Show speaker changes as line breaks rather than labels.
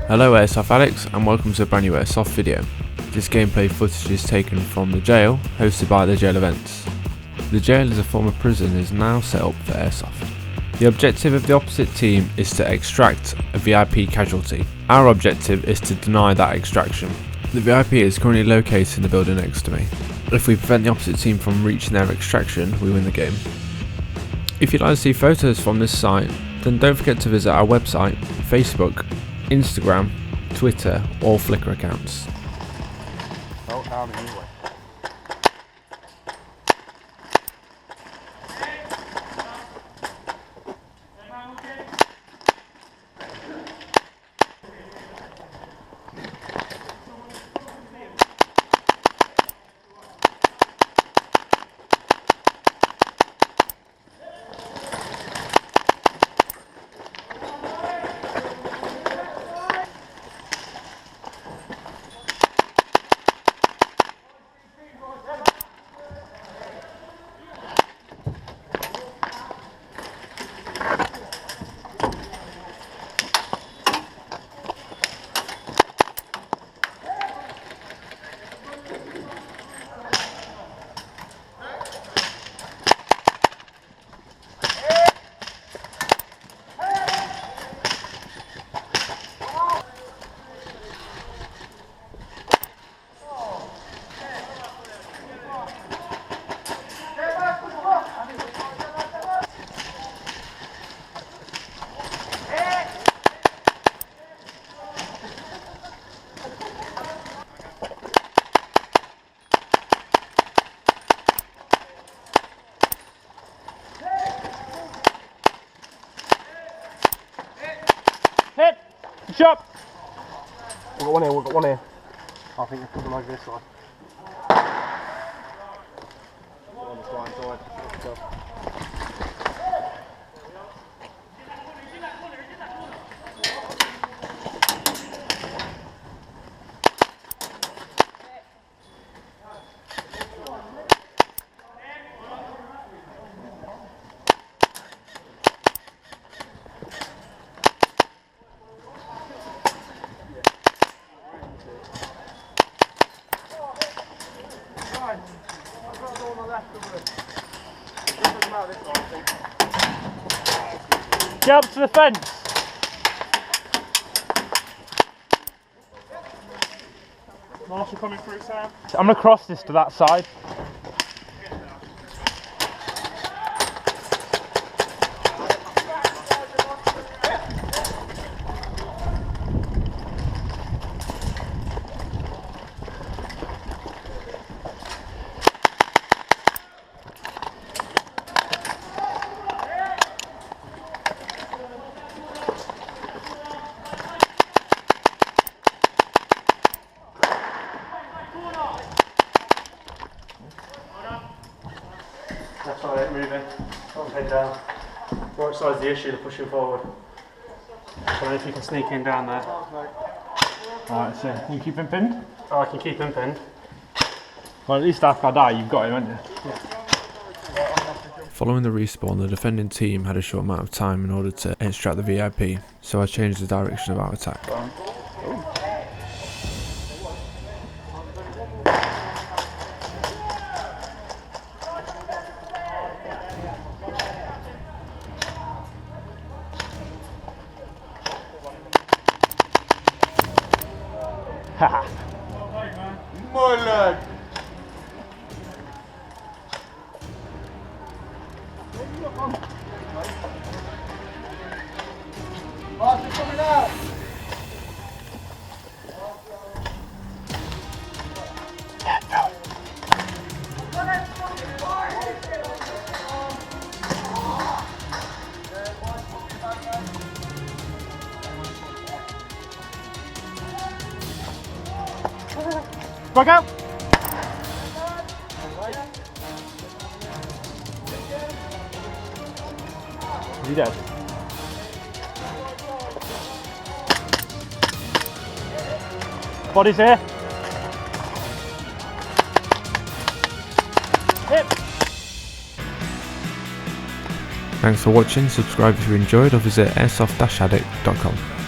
Hello Airsoft Addicts and welcome to a brand new Airsoft video. This gameplay footage is taken from the Gaol, hosted by the Gaol events. The Gaol is a former prison and is now set up for Airsoft. The objective of the opposite team is to extract a VIP casualty. Our objective is to deny that extraction. The VIP is currently located in the building next to me. If we prevent the opposite team from reaching their extraction, we win the game. If you'd like to see photos from this site, then don't forget to visit our website, Facebook, Instagram, Twitter or Flickr accounts.
Hit! Shot!
We've got one here, we've got one here. I think they're coming over this side. On this line side.
Get up to the fence!
Marshall coming through, Sam.
I'm going to cross this to that side.
Left side ain't moving. Don't head down. Right side's the issue, they're pushing forward. So if you can sneak in down there.
Alright, so you keep him pinned?
Oh, I can keep him pinned.
Well, at least after I die, you've got him, haven't you?
Yeah.
Following the respawn, the defending team had a short amount of time in order to extract the VIP, so I changed the direction of our attack.
Haha.
My lad! Marshall coming out!
Back out! Is he dead? Body's here. Hit.
Thanks for watching, subscribe if you enjoyed or visit airsoft-addict.com.